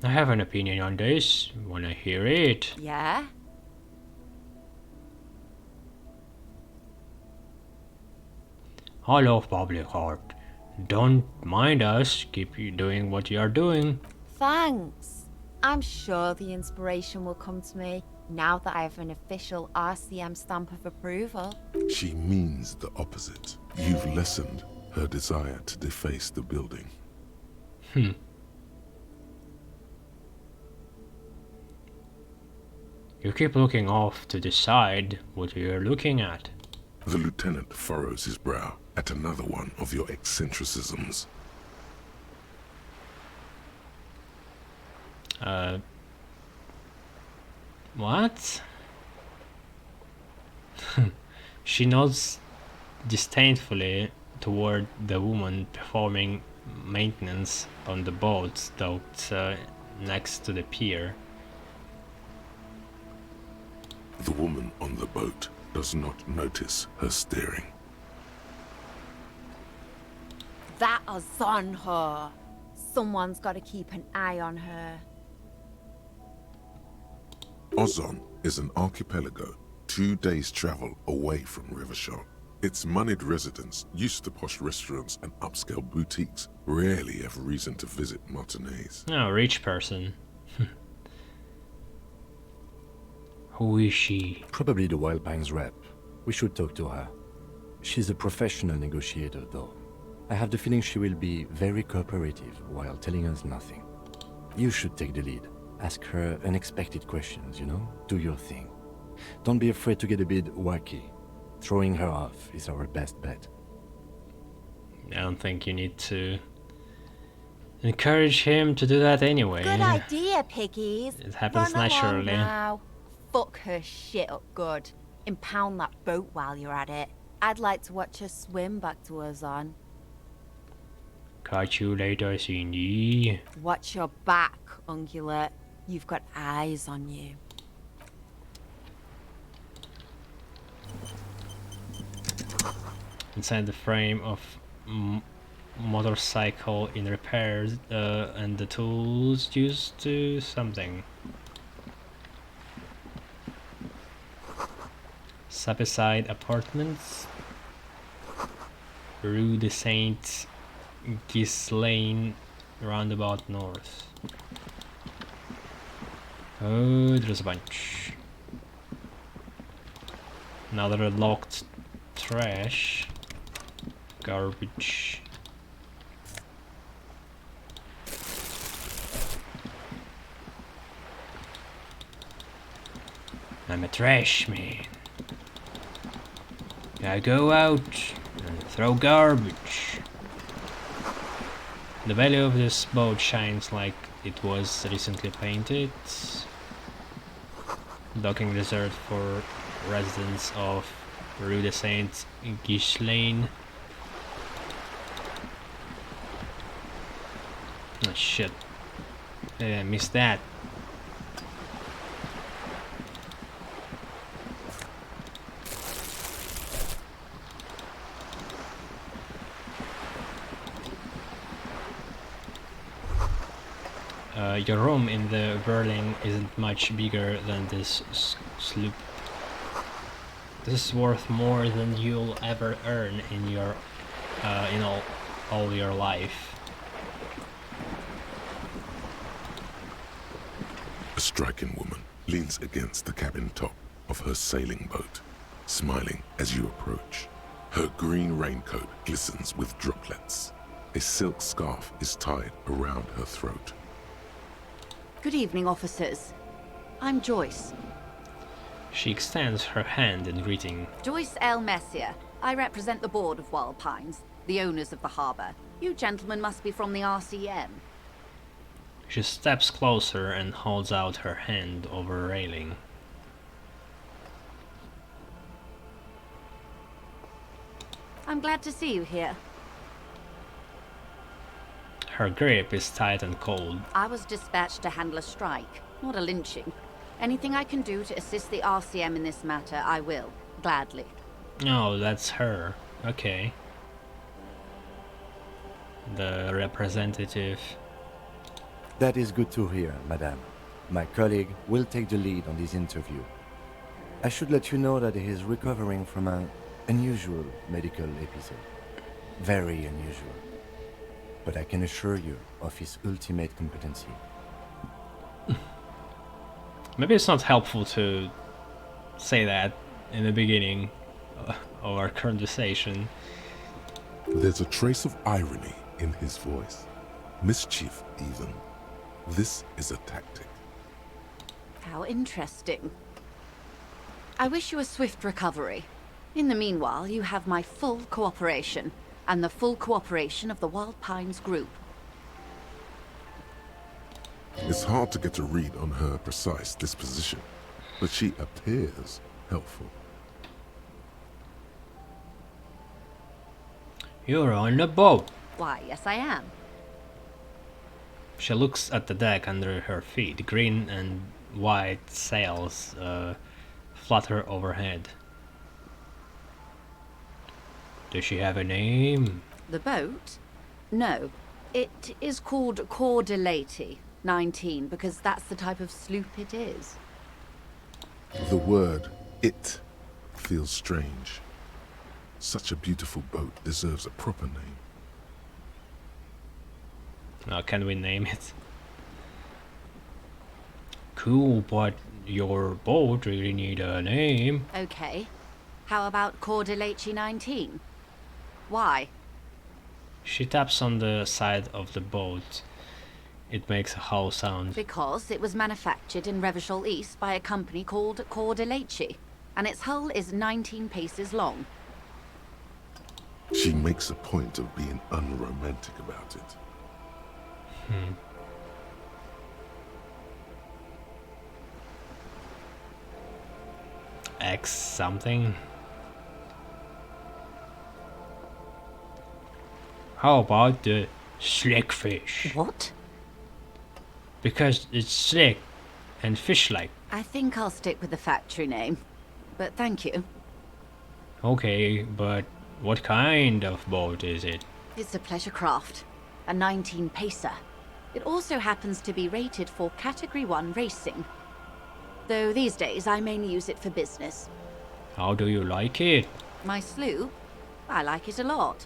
I have an opinion on this. Wanna hear it? Yeah? I love public art. Don't mind us. Keep you doing what you are doing. Thanks. I'm sure the inspiration will come to me now that I have an official RCM stamp of approval. She means the opposite. You've lessened her desire to deface the building. You keep looking off to the side. What you're looking at? The lieutenant furrows his brow at another one of your eccentricisms. What? She nods disdainfully toward the woman performing maintenance on the boat docked next to the pier. The woman on the boat does not notice her staring. That is on her. Someone's got to keep an eye on her. Ozon is an archipelago 2 days' travel away from Rivershore. Its moneyed residents, used to posh restaurants and upscale boutiques, rarely have reason to visit Martinez. Oh, rich person. Who is she? Probably the Wild Pines rep. We should talk to her. She's a professional negotiator, though. I have the feeling she will be very cooperative while telling us nothing. You should take the lead. Ask her unexpected questions, you know? Do your thing. Don't be afraid to get a bit wacky. Throwing her off is our best bet. I don't think you need to encourage him to do that anyway. Good idea, piggies. It happens Run along naturally. now. Fuck her shit up good. Impound that boat while you're at it. I'd like to watch her swim back to Ozon. Catch you later, Cindy. Watch your back, Ungulate. You've got eyes on you. Inside the frame of motorcycle in repairs and the tools used to something. Subside apartments. Rue de Saint Ghislaine roundabout north. Oh, there's a bunch. Another locked trash. Garbage. I'm a trash man. I go out and throw garbage. The value of this boat shines like it was recently painted. Docking reserved for residents of Rue de Saint Ghislaine. Oh shit. I missed that. Your room in the Verling isn't much bigger than this sloop. This is worth more than you'll ever earn in your in all your life. A striking woman leans against the cabin top of her sailing boat, smiling as you approach. Her green raincoat glistens with droplets. A silk scarf is tied around her throat. Good evening, officers. I'm Joyce. She extends her hand in greeting. Joyce L. Messier. I represent the board of Wild Pines, the owners of the harbor. You gentlemen must be from the RCM. She steps closer and holds out her hand over a railing. I'm glad to see you here. Her grip is tight and cold. I was dispatched to handle a strike, not a lynching. Anything I can do to assist the RCM in this matter, I will, gladly. Oh, that's her. Okay. The representative. That is good to hear, madame. My colleague will take the lead on this interview. I should let you know that he is recovering from an unusual medical episode. Very unusual. But I can assure you of his ultimate competency. Maybe it's not helpful to say that in the beginning of our conversation. There's a trace of irony in his voice. Mischief, even. This is a tactic. How interesting. I wish you a swift recovery. In the meanwhile, you have my full cooperation, and the full cooperation of the Wild Pines group. It's hard to get a read on her precise disposition, but she appears helpful. You're on the boat. Why, yes I am. She looks at the deck under her feet. Green and white sails flutter overhead. Does she have a name? The boat? No. It is called Cordelati 19 because that's the type of sloop it is. The word "it" feels strange. Such a beautiful boat deserves a proper name. Now, can we name it? Cool, but your boat really need a name. Okay. How about Cordelati 19? Why? She taps on the side of the boat. It makes a hollow sound. Because it was manufactured in Revachol East by a company called Cordelati, and its hull is 19 paces long. She makes a point of being unromantic about it. X something. How about the slick fish? What? Because it's slick and fish-like. I think I'll stick with the factory name. But thank you. Okay, but what kind of boat is it? It's a pleasure craft. A 19 pacer. It also happens to be rated for Category 1 racing. Though these days I mainly use it for business. How do you like it? My sloop? I like it a lot.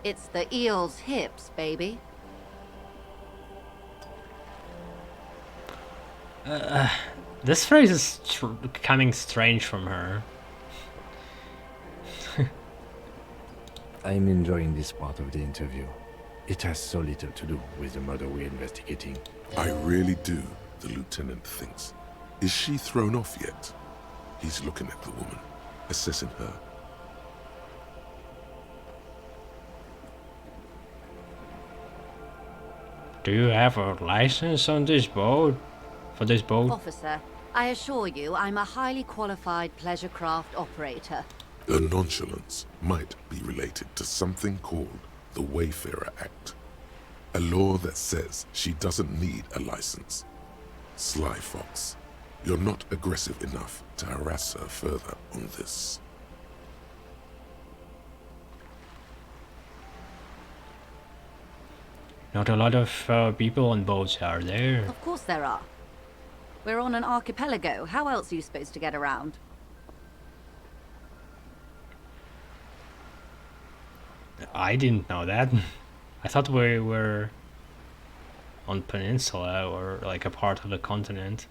It's the eel's hips, baby. This phrase is coming strange from her. I'm enjoying this part of the interview. It has so little to do with the murder we're investigating. I really do, the lieutenant thinks. Is she thrown off yet? He's looking at the woman, assessing her. Do you have a license on this boat? For this boat? Officer, I assure you I'm a highly qualified pleasure craft operator. Her nonchalance might be related to something called the Wayfarer Act, a law that says she doesn't need a license. Sly fox, you're not aggressive enough to harass her further on this. Not a lot of people on boats, are there? Of course there are. We're on an archipelago. How else are you supposed to get around? I didn't know that. I thought we were on peninsula or like a part of the continent.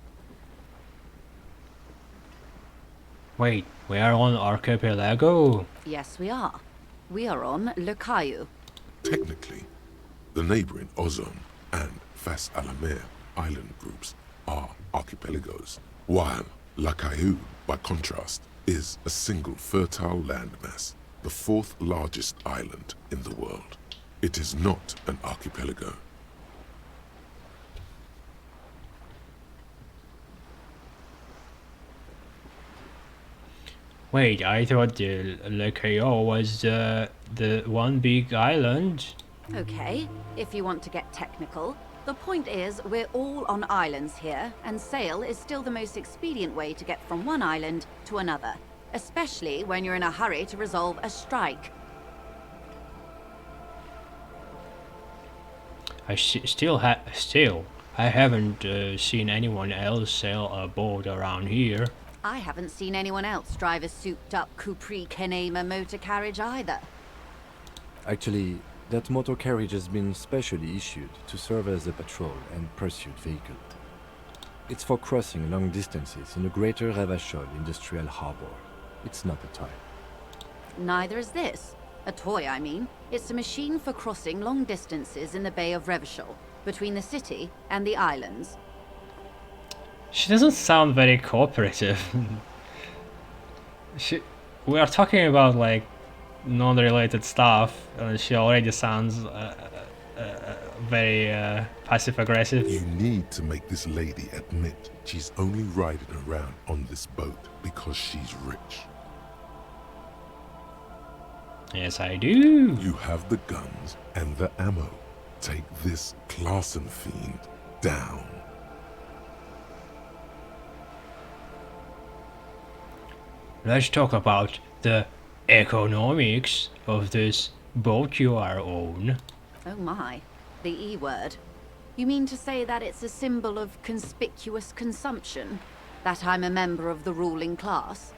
Wait, we are on archipelago? Yes, we are. We are on Le Caillou. Technically, the neighboring Ozone and Fas Alamer island groups are archipelagos, while La Caillou, by contrast, is a single fertile landmass, the fourth largest island in the world. It is not an archipelago. Wait, I thought the Le Caillou was the one big island. Okay, if you want to get technical. The point is, we're all on islands here, and sail is still the most expedient way to get from one island to another, especially when you're in a hurry to resolve a strike. I haven't seen anyone else sail a boat around here. I haven't seen anyone else drive a souped-up Capri Kenema motor carriage either. Actually, that motor carriage has been specially issued to serve as a patrol and pursuit vehicle. It's for crossing long distances in the greater Revachol industrial harbor. It's not a toy. Neither is this. A toy, I mean. It's a machine for crossing long distances in the Bay of Revachol, between the city and the islands. She doesn't sound very cooperative. We are talking about like non-related stuff, and she already sounds very passive-aggressive. You need to make this lady admit she's only riding around on this boat because she's rich. Yes, I do. You have the guns and the ammo. Take this Clausen fiend down. Let's talk about the economics of this boat you are on. Oh my, the E word. You mean to say that it's a symbol of conspicuous consumption? That I'm a member of the ruling class?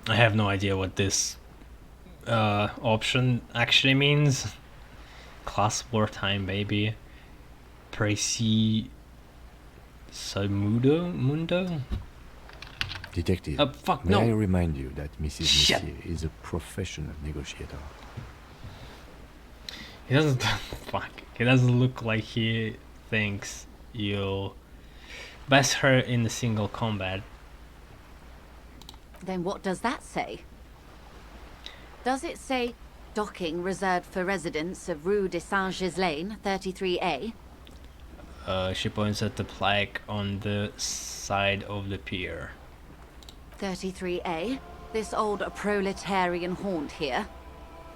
I have no idea what this option actually means. Class wartime, baby. Preci Mundo? Detective, Fuck, may no. I remind you that Mrs. Shit. Messier is a professional negotiator. He doesn't. Fuck. He doesn't look like he thinks you'll best her in a single combat. Then what does that say? Does it say docking reserved for residents of Rue de Saint-Ghislain, 33A? She points at the plaque on the side of the pier. 33A? This old proletarian haunt here?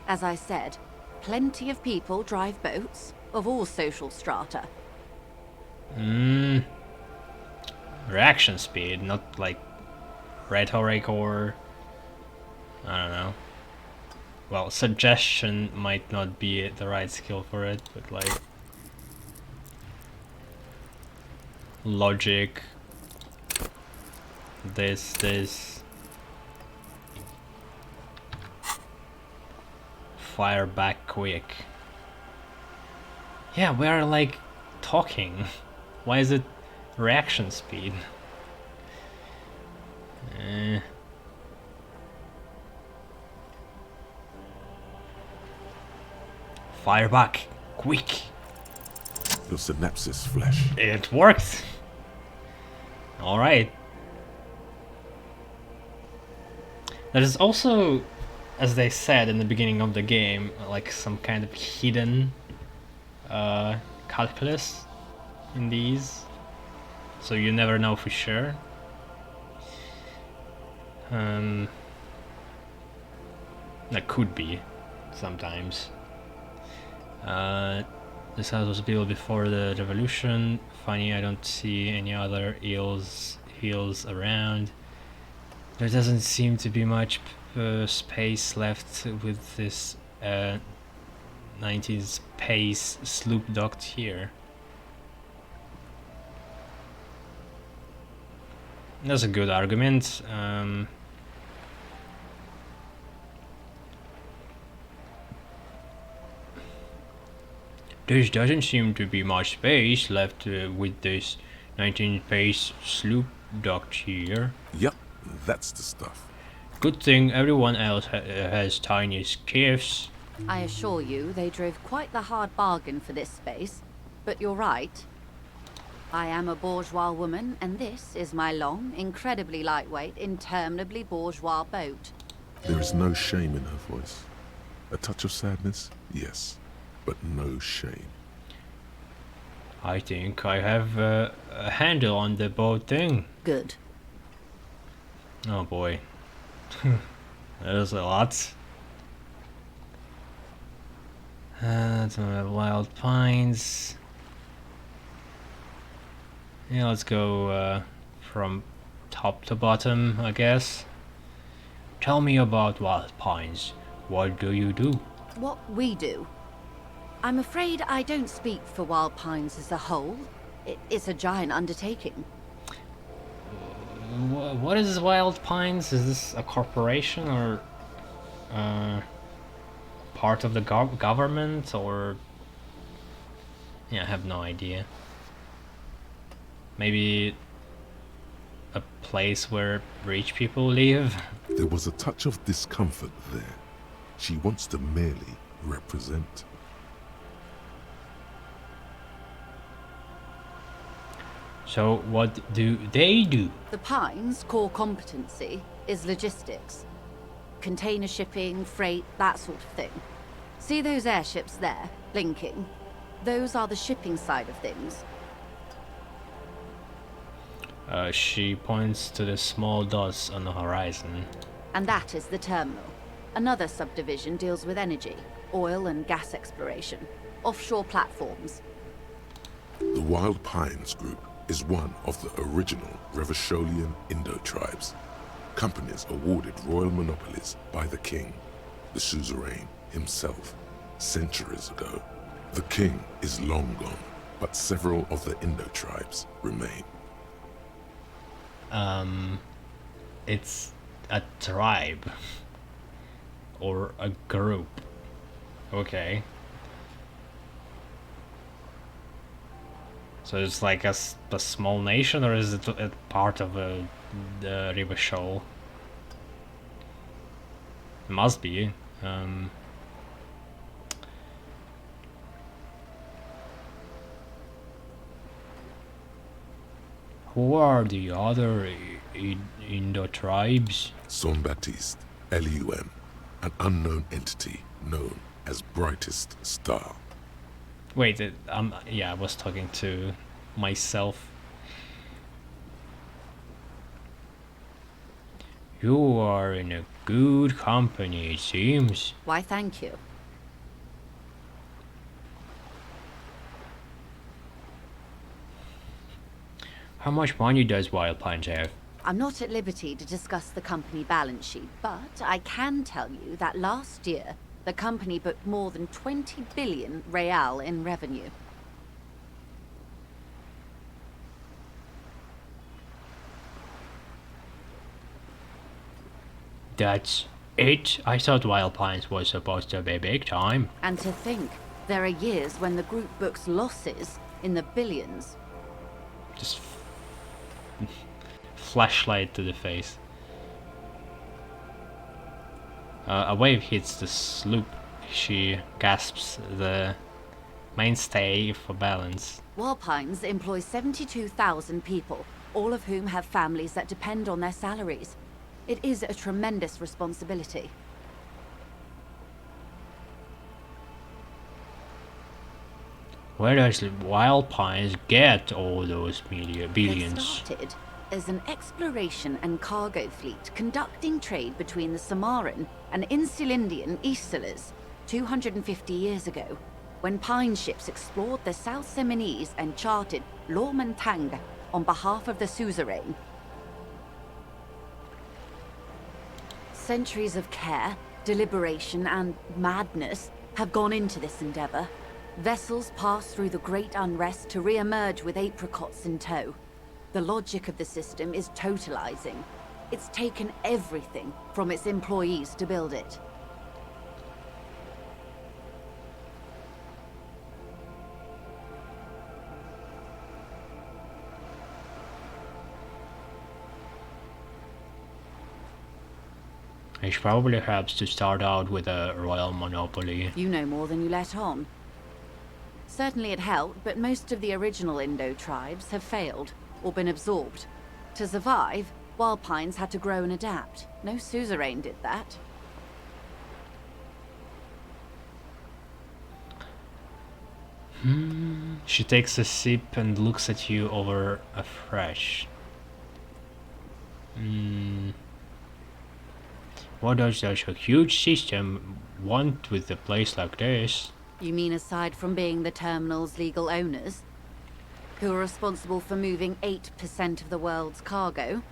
As I said, plenty of people drive boats, of all social strata. Reaction speed, not like rhetoric or... I don't know. Well, suggestion might not be the right skill for it, but like... logic. This. Fire back quick. Yeah, we're like talking. Why is it reaction speed? Fire back quick. Your synapses flash. It worked. All right. There is also, as they said in the beginning of the game, like some kind of hidden calculus in these, so you never know for sure. That could be sometimes. This house was built before the revolution. Funny, I don't see any other hills around. There doesn't seem to be much space left with this 90s pace sloop docked here. That's a good argument. There doesn't seem to be much space left with this 19 pace sloop docked here. Yep, that's the stuff. Good thing everyone else has tiny skiffs. I assure you, they drove quite the hard bargain for this space. But you're right. I am a bourgeois woman, and this is my long, incredibly lightweight, interminably bourgeois boat. There is no shame in her voice. A touch of sadness, yes, but no shame. I think I have a handle on the boat thing. Good. Oh boy. There's a lot. Wild pines. Yeah, let's go from top to bottom, I guess. Tell me about wild pines. What do you do? What we do? I'm afraid I don't speak for Wild Pines as a whole. It's a giant undertaking. What is Wild Pines? Is this a corporation or part of the government or... Yeah, I have no idea. Maybe a place where rich people live? There was a touch of discomfort there. She wants to merely represent. So what do they do? The Pines' core competency is logistics. Container shipping, freight, that sort of thing. See those airships there, blinking? Those are the shipping side of things. She points to the small dots on the horizon. And that is the terminal. Another subdivision deals with energy, oil and gas exploration, offshore platforms. The Wild Pines Group is one of the original Revacholian Indo tribes. Companies awarded royal monopolies by the king, the suzerain himself, centuries ago. The king is long gone, but several of the Indo tribes remain. It's a tribe. Or a group. Okay. So it's like a small nation, or is it a part of the river shoal? It must be. Who are the other Indo tribes? Son Baptiste, Elysium, an unknown entity known as Brightest Star. Wait, yeah, I was talking to myself. You are in a good company, it seems. Why, thank you. How much money does Wild Pines have? I'm not at liberty to discuss the company balance sheet, but I can tell you that last year, the company booked more than 20 billion real in revenue. That's it? I thought Wild Pines was supposed to be big time. And to think, there are years when the group books losses in the billions. Just flashlight to the face. A wave hits the sloop. She gasps, the mainstay for balance. Walpines employs 72,000 people, all of whom have families that depend on their salaries. It is a tremendous responsibility. Where does Wild Pines get all those billions? It started as an exploration and cargo fleet conducting trade between the Samaran and Insulindian Isolas 250 years ago, when pine ships explored the South Seminese and charted Lomantang on behalf of the suzerain. Centuries of care, deliberation, and madness have gone into this endeavor. Vessels pass through the great unrest to re-emerge with apricots in tow. The logic of the system is totalizing. It's taken everything from its employees to build it. It probably helps to start out with a royal monopoly. You know more than you let on. Certainly it helped, but most of the original Indo tribes have failed, or been absorbed. To survive, Wild Pines had to grow and adapt. No suzerain did that. She takes a sip and looks at you over afresh. What does such a huge system want with a place like this? You mean aside from being the terminal's legal owners, who are responsible for moving 8% of the world's cargo?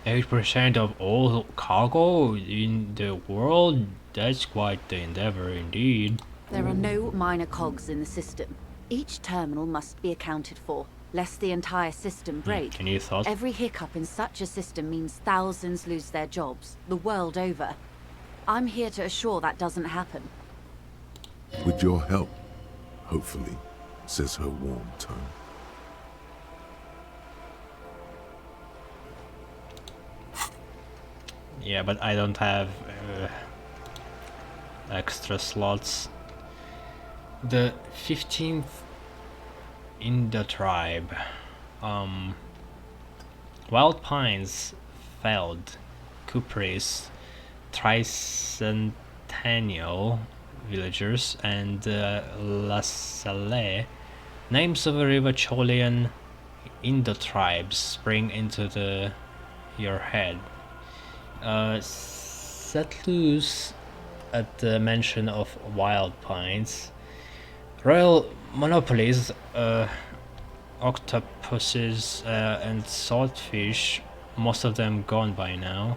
%8 of all cargo in the world? That's quite the endeavor indeed. There are no minor cogs in the system. Each terminal must be accounted for, lest the entire system break. Any thought? Every hiccup in such a system means thousands lose their jobs, the world over. I'm here to assure that doesn't happen. With your help, hopefully, says her warm tone. Yeah, but I don't have extra slots. The 15th in the tribe. Wild Pines, Feld, Cupre's, Tricentennial villagers, and La Salle, names of a river Cholian Indo-tribes spring into your head. Set loose at the mention of Wild Pines. Royal monopolies, octopuses and saltfish, most of them gone by now.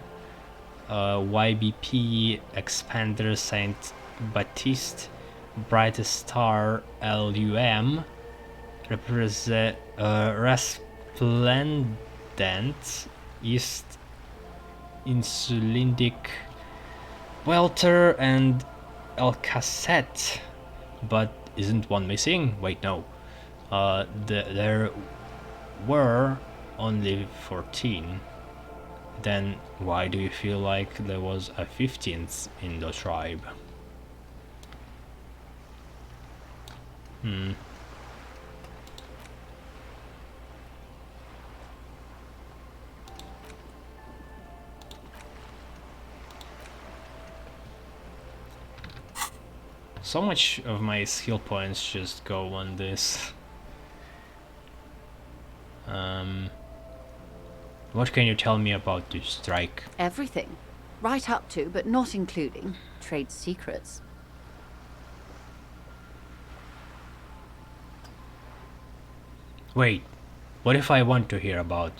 YBP, Expander, Saint Baptiste, Brightest Star, LUM, Resplendent, East Insulindic, Welter, and El Cassette. But isn't one missing? Wait, no. There were only 14. Then why do you feel like there was a 15th in the tribe? So much of my skill points just go on this. What can you tell me about this strike? Everything. Right up to, but not including, trade secrets. Wait, what if I want to hear about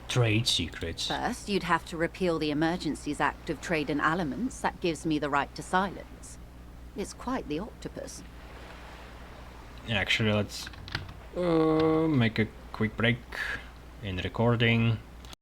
trade secrets? First, you'd have to repeal the Emergencies Act of Trade in Aliments. That gives me the right to silence. It's quite the octopus. Actually, let's make a quick break in recording.